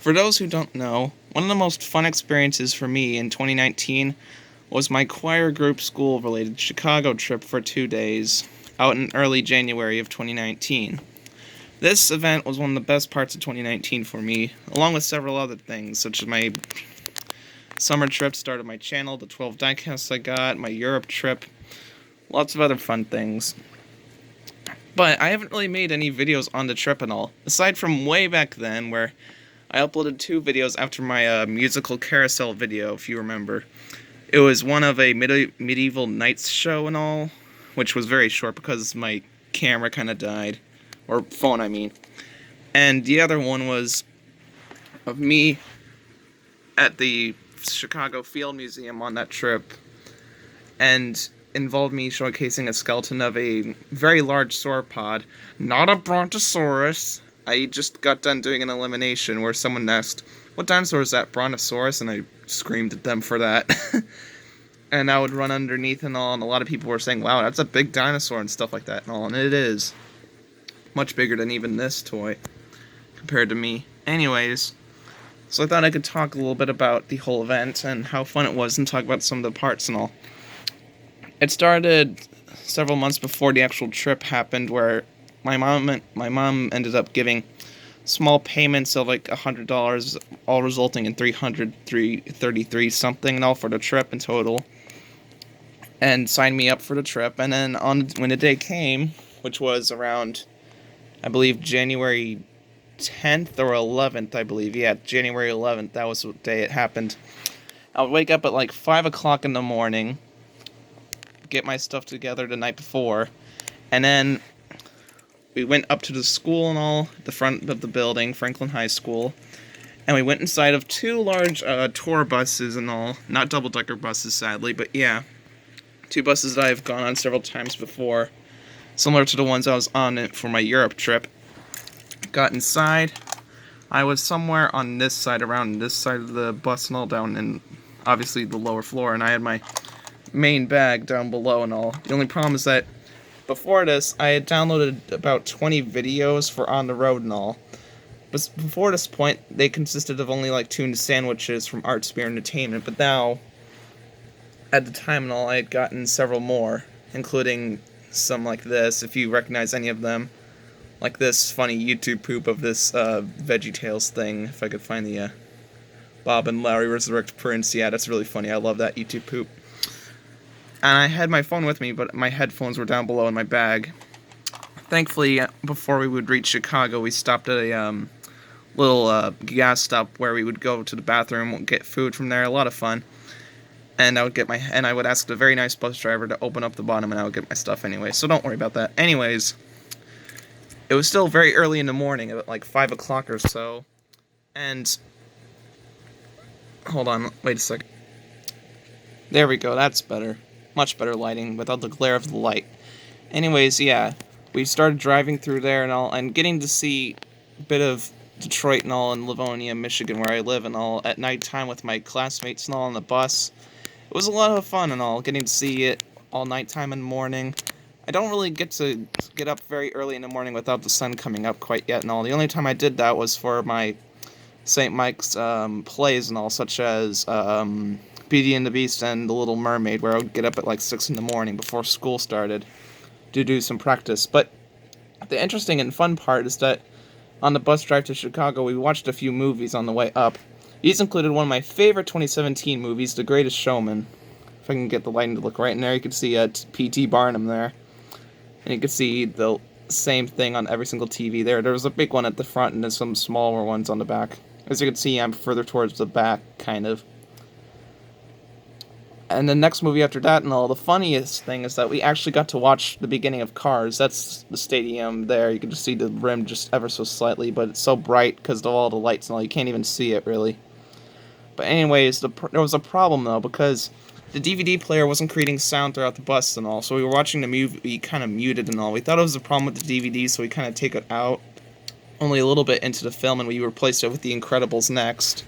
For those who don't know, one of the most fun experiences for me in 2019 was my choir group school related Chicago trip for 2 days out in early January of 2019. This event was one of the best parts of 2019 for me, along with several other things, such as my summer trip to start my channel, the 12 diecasts I got, my Europe trip, lots of other fun things. But I haven't really made any videos on the trip and all, aside from way back then where I uploaded 2 videos after my musical carousel video, if you remember. It was one of a medieval knights show and all, which was very short because my camera kind of died. Or phone, I mean. And the other one was of me at the Chicago Field Museum on that trip, and involved me showcasing a skeleton of a very large sauropod, not a brontosaurus. I just got done doing an elimination where someone asked, "What dinosaur is that, brontosaurus?" and I screamed at them for that. And I would run underneath and all, and a lot of people were saying, "Wow, that's a big dinosaur," and stuff like that and all, and it is. Much bigger than even this toy, compared to me. Anyways, so I thought I could talk a little bit about the whole event and how fun it was and talk about some of the parts and all. It started several months before the actual trip happened, where my mom ended up giving small payments of like $100, all resulting in $333 something and all for the trip in total, and signed me up for the trip. And then when the day came, which was around, I believe, January 10th or 11th, I believe. Yeah, January 11th, that was the day it happened. I would wake up at like 5 o'clock in the morning, get my stuff together the night before, and then we went up to the school and all, the front of the building, Franklin High School, and we went inside of 2 large tour buses and all. Not double-decker buses, sadly, but yeah. 2 buses that I've gone on several times before, similar to the ones I was on for my Europe trip. Got inside. I was somewhere on this side, around this side of the bus and all, down in, obviously, the lower floor, and I had my main bag down below and all. The only problem is that before this, I had downloaded about 20 videos for On the Road and all. But before this point, they consisted of only like tuned sandwiches from Art Spear Entertainment, but now, at the time and all, I had gotten several more, including some like this, if you recognize any of them. Like this funny YouTube poop of this VeggieTales thing, if I could find the Bob and Larry Resurrect Prince. Yeah, that's really funny. I love that YouTube poop. And I had my phone with me, but my headphones were down below in my bag. Thankfully, before we would reach Chicago, we stopped at a little gas stop where we would go to the bathroom, get food from there. A lot of fun. And I would ask the very nice bus driver to open up the bottom, and I would get my stuff anyway. So don't worry about that. Anyways, it was still very early in the morning, at like 5 o'clock or so. And hold on, wait a second. There we go. That's better. Much better lighting without the glare of the light. Anyways, yeah, we started driving through there and all, and getting to see a bit of Detroit and all, in Livonia, Michigan, where I live and all, at nighttime with my classmates and all on the bus. It was a lot of fun and all, getting to see it all nighttime and morning. I don't really get to get up very early in the morning without the sun coming up quite yet and all. The only time I did that was for my St. Mike's plays and all, such as Beauty and the Beast and The Little Mermaid, where I would get up at like 6 in the morning before school started to do some practice. But the interesting and fun part is that on the bus drive to Chicago, we watched a few movies on the way up. These included one of my favorite 2017 movies, The Greatest Showman. If I can get the lighting to look right in there, you can see P.T. Barnum there. And you can see the same thing on every single TV there. There was a big one at the front and then some smaller ones on the back. As you can see, I'm further towards the back, kind of. And the next movie after that and all, the funniest thing is that we actually got to watch the beginning of Cars. That's the stadium there. You can just see the rim just ever so slightly, but it's so bright because of all the lights and all, you can't even see it, really. But anyways, there was a problem, though, because the DVD player wasn't creating sound throughout the bus and all, so we were watching the movie kind of muted and all. We thought it was a problem with the DVD, so we kind of take it out only a little bit into the film, and we replaced it with The Incredibles next.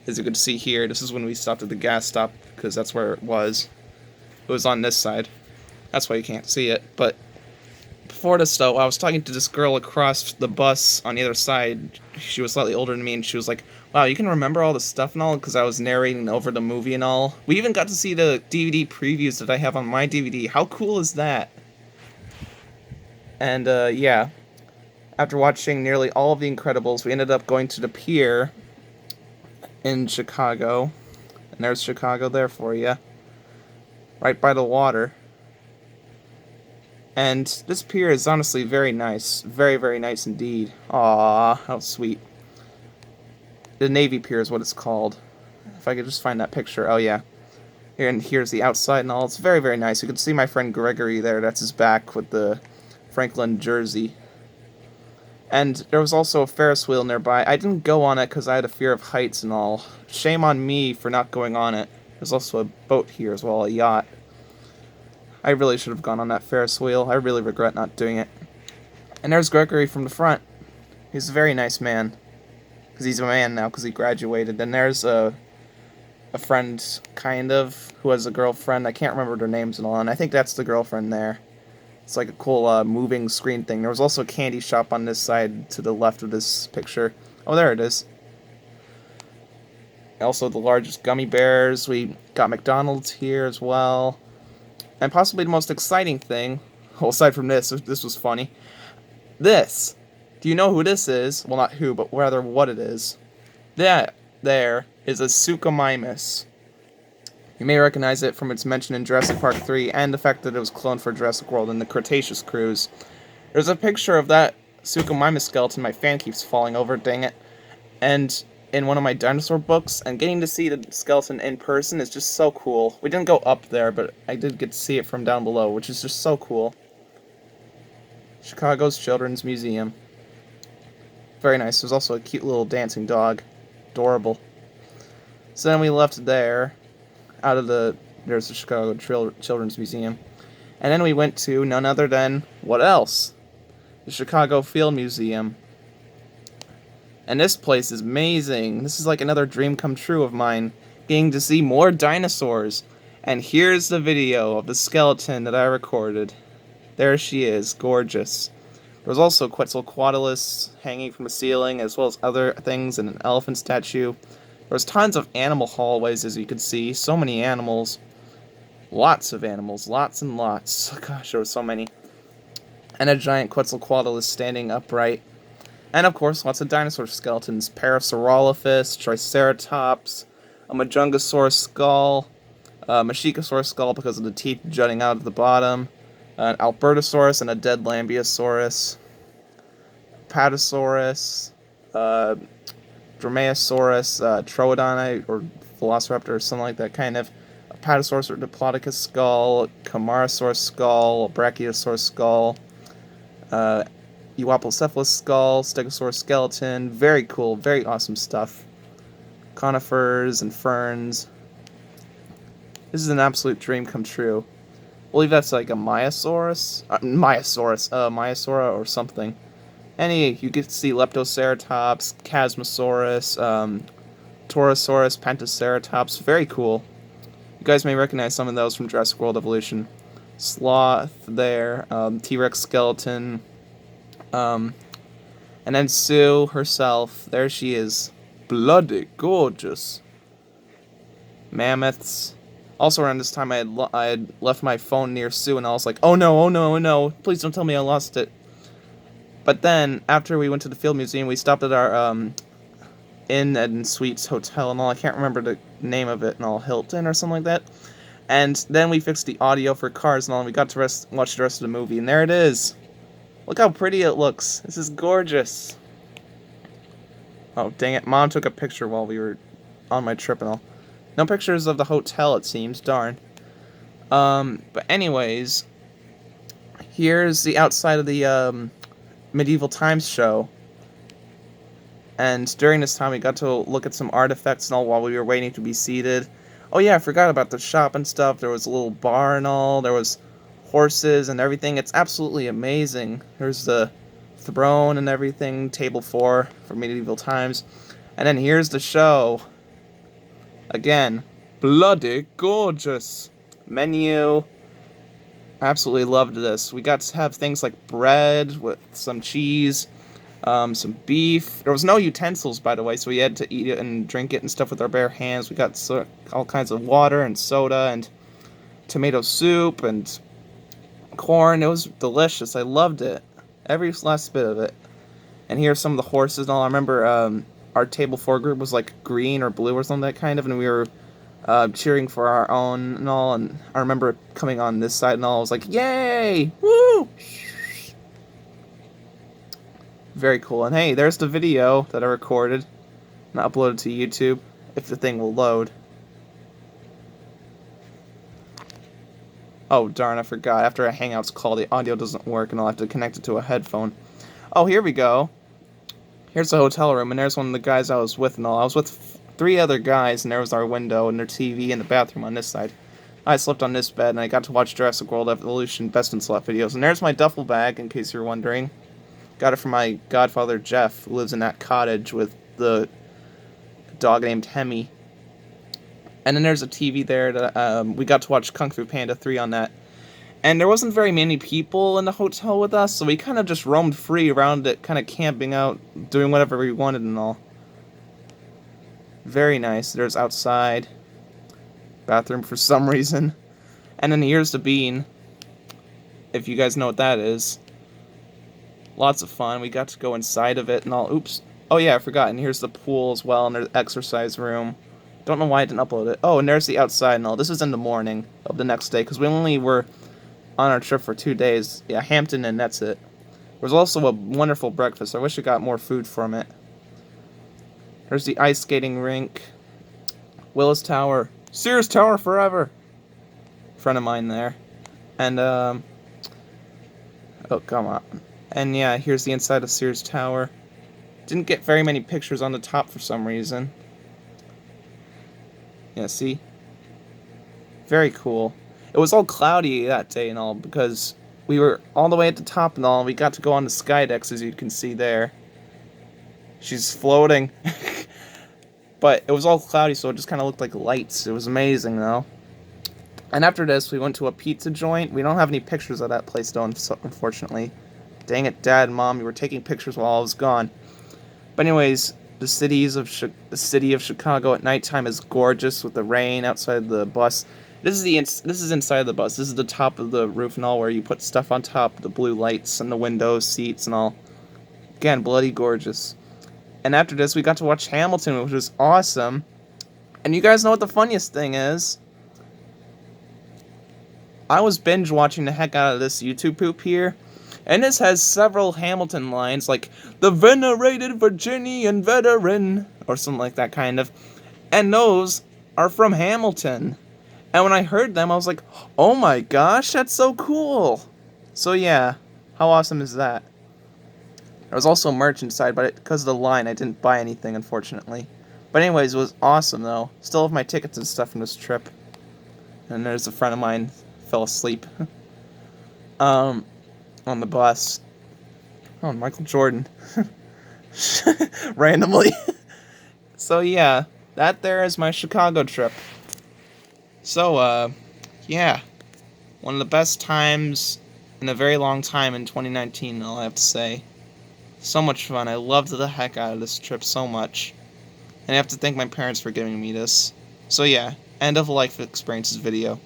As you can see here, this is when we stopped at the gas stop, because that's where it was. It was on this side. That's why you can't see it. But before this, though, I was talking to this girl across the bus on the other side. She was slightly older than me, and she was like, wow, you can remember all the stuff and all? Because I was narrating over the movie and all. We even got to see the DVD previews that I have on my DVD. How cool is that? And, yeah. After watching nearly all of The Incredibles, we ended up going to the pier in Chicago. And there's Chicago there for you. Right by the water. And this pier is honestly very nice. Very, very nice indeed. Aww, how sweet. The Navy Pier is what it's called. If I could just find that picture. Oh, yeah. Here, and here's the outside and all. It's very, very nice. You can see my friend Gregory there. That's his back with the Franklin jersey. And there was also a Ferris wheel nearby. I didn't go on it because I had a fear of heights and all. Shame on me for not going on it. There's also a boat here as well, a yacht. I really should have gone on that Ferris wheel. I really regret not doing it. And there's Gregory from the front. He's a very nice man. Because he's a man now, because he graduated. And there's a friend, kind of, who has a girlfriend. I can't remember their names and all. And I think that's the girlfriend there. It's like a cool moving screen thing. There was also a candy shop on this side to the left of this picture. Oh, there it is. Also the largest gummy bears. We got McDonald's here as well. And possibly the most exciting thing, well, aside from this was funny. This. Do you know who this is? Well, not who, but rather what it is. That there is a Suchomimus. You may recognize it from its mention in Jurassic Park 3 and the fact that it was cloned for Jurassic World in the Cretaceous cruise. There's a picture of that Suchomimus skeleton my fan keeps falling over, dang it. And in one of my dinosaur books, and getting to see the skeleton in person is just so cool. We didn't go up there, but I did get to see it from down below, which is just so cool. Chicago's Children's Museum. Very nice. There's also a cute little dancing dog. Adorable. So then we left there, there's the Chicago Children's Museum. And then we went to none other than, what else? The Chicago Field Museum. And this place is amazing. This is like another dream come true of mine. Getting to see more dinosaurs. And here's the video of the skeleton that I recorded. There she is, gorgeous. There was also Quetzalcoatlus hanging from the ceiling, as well as other things, and an elephant statue. There was tons of animal hallways, as you can see. So many animals. Lots of animals. Lots and lots. Gosh, there were so many. And a giant Quetzalcoatlus standing upright. And, of course, lots of dinosaur skeletons. Parasaurolophus, Triceratops, a Majungasaurus skull, a Machikosaurus skull because of the teeth jutting out of the bottom, an Albertosaurus and a dead Lambeosaurus, Patasaurus, Dromaeosaurus, Troodon, or Velociraptor, or something like that, kind of. A Patasaurus or Diplodocus skull, Camarasaurus skull, Brachiosaurus skull, Euoplocephalus skull, Stegosaurus skeleton. Very cool, very awesome stuff. Conifers and ferns. This is an absolute dream come true. I believe that's like a Maiasaura or something. You get to see Leptoceratops, Chasmosaurus, Torosaurus, Pentaceratops. Very cool. You guys may recognize some of those from Jurassic World Evolution. Sloth there, T-Rex skeleton, and then Sue herself. There she is. Bloody gorgeous. Mammoths. Also around this time I had left my phone near Sue and I was like, oh no, oh no, oh no, please don't tell me I lost it. But then, after we went to the Field Museum, we stopped at our Inn and Suites Hotel and all. I can't remember the name of it and all. Hilton or something like that. And then we fixed the audio for Cars and all, and we got to watch the rest of the movie. And there it is. Look how pretty it looks. This is gorgeous. Oh, dang it. Mom took a picture while we were on my trip and all. No pictures of the hotel, it seems. Darn. But anyways, here's the outside of the Medieval Times show. And during this time, we got to look at some artifacts and all while we were waiting to be seated. Oh yeah, I forgot about the shop and stuff. There was a little bar and all. There was horses and everything. It's absolutely amazing. There's the throne and everything. Table 4 for Medieval Times. And then here's the show. Again, bloody gorgeous. Menu. Absolutely loved this. We got to have things like bread with some cheese, some beef. There was no utensils, by the way, so we had to eat it and drink it and stuff with our bare hands. We got all kinds of water and soda and tomato soup and corn. It was delicious. I loved it. Every last bit of it. And here's some of the horses and all. I remember our table 4 group was like green or blue or something that kind of, and we were cheering for our own and all. And I remember coming on this side and all. I was like, yay! Woo! Very cool. And hey, there's the video that I recorded and uploaded to YouTube, if the thing will load. Oh, darn, I forgot. After a Hangouts call, the audio doesn't work, and I'll have to connect it to a headphone. Oh, here we go. Here's the hotel room, and there's one of the guys I was with and all. I was with 3 other guys, and there was our window and their TV and the bathroom on this side. I slept on this bed, and I got to watch Jurassic World Evolution Best in Slot videos. And there's my duffel bag, in case you're wondering. Got it from my godfather, Jeff, who lives in that cottage with the dog named Hemi. And then there's a TV there that we got to watch Kung Fu Panda 3 on that. And there wasn't very many people in the hotel with us, so we kind of just roamed free around it, kind of camping out, doing whatever we wanted and all. Very nice. There's outside. Bathroom for some reason. And then here's the bean, if you guys know what that is. Lots of fun. We got to go inside of it and all. Oops. Oh yeah, I forgot. And here's the pool as well, and there's the exercise room. Don't know why I didn't upload it. Oh, and there's the outside and all. This is in the morning of the next day, because we only were on our trip for 2 days. Yeah, Hampton, and that's it. There was also a wonderful breakfast. I wish I got more food from it. There's the ice skating rink. Willis Tower. Sears Tower forever. Friend of mine there. And, oh, come on. And yeah, here's the inside of Sears Tower. Didn't get very many pictures on the top for some reason. Yeah, see? Very cool. It was all cloudy that day and all, because we were all the way at the top and all, and we got to go on the Skydex, as you can see there. She's floating. But it was all cloudy, so it just kind of looked like lights. It was amazing, though. And after this, we went to a pizza joint. We don't have any pictures of that place, though, unfortunately. Dang it, Dad and Mom, you were taking pictures while I was gone. But anyways, the city of Chicago at nighttime is gorgeous with the rain outside the bus. This is inside the bus. This is the top of the roof and all, where you put stuff on top, the blue lights and the windows, seats and all. Again, bloody gorgeous. And after this, we got to watch Hamilton, which was awesome. And you guys know what the funniest thing is? I was binge watching the heck out of this YouTube poop here. And this has several Hamilton lines, like, the venerated Virginian veteran, or something like that kind of. And those are from Hamilton. And when I heard them, I was like, oh my gosh, that's so cool. So yeah, how awesome is that? There was also merch inside, but because of the line, I didn't buy anything, unfortunately. But anyways, it was awesome, though. Still have my tickets and stuff from this trip. And there's a friend of mine fell asleep. On the bus. Oh, Michael Jordan. Randomly. So yeah, that there is my Chicago trip. So, yeah. One of the best times in a very long time in 2019, all I have to say. So much fun. I loved the heck out of this trip so much. And I have to thank my parents for giving me this. So yeah, end of life experiences video.